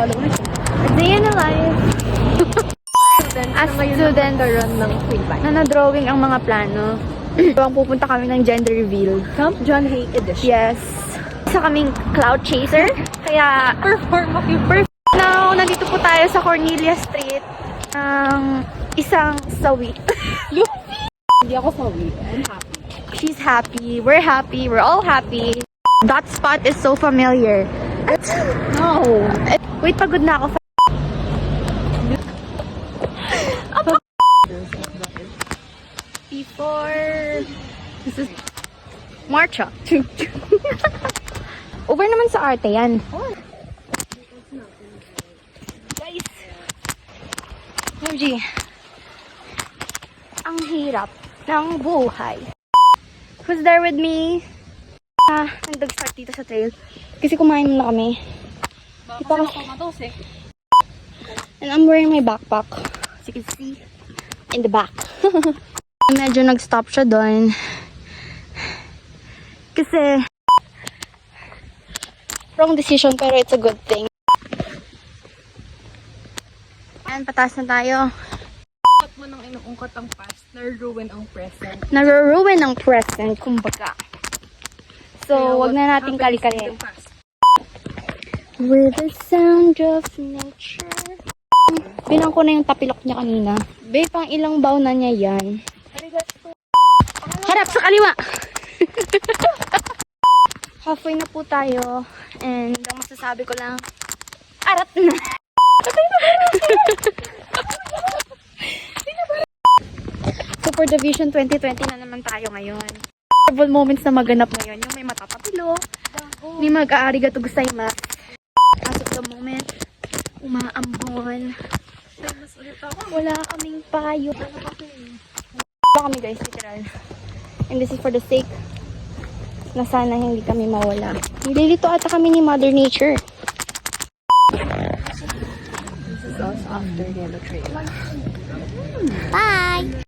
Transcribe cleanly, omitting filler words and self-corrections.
followers. Day in a life. As student, na na-drawing ang mga plano. Ang pupunta kami ng gender reveal. Camp John Hay Edition. Yes. Isa kaming cloud chaser. Kaya, now, nandito po tayo sa Cornelia Street. Ang isang sawi. Hindi ako sawi. I'm happy. She's happy. We're happy. We're all happy. That spot is so familiar. No. Wait, pagod na ako. Before... This is... Marcha. Over naman sa arte yan. Guys. MG. Ang hirap ng buhay. Who's there with me? Nag-start dito sa trail. Kasi kumain muna kami. And I'm wearing my backpack. As you can see, in the back. Medyo nag-stop siya doon. Kasi, wrong decision pero it's a good thing. Ayan, pataas na tayo. Bakit mo nang inuungkat ang past, na-ruin ang present. Naro-ruin ang present, kumbaga. So, wag na nating kali-kaliin. With the sound of nature. Bilang ko na yung tapilok niya kanina. Babe, pang ilang baw na niya yan. Harap sa kaliwa! Halfway na po tayo. And ang masasabi ko lang, arat na! So for the Vision 2020 na naman tayo ngayon. Several moments na maganap ngayon. Yung may matatapilo, may mag-aarigato gozaimasu. As of the moment, umaambon. Wala kaming payo. Wala kami guys, literal. And this is for the sake na sana hindi kami mawala. Nililito ata kami ni Mother Nature. This is us after Yellow Trail. Bye!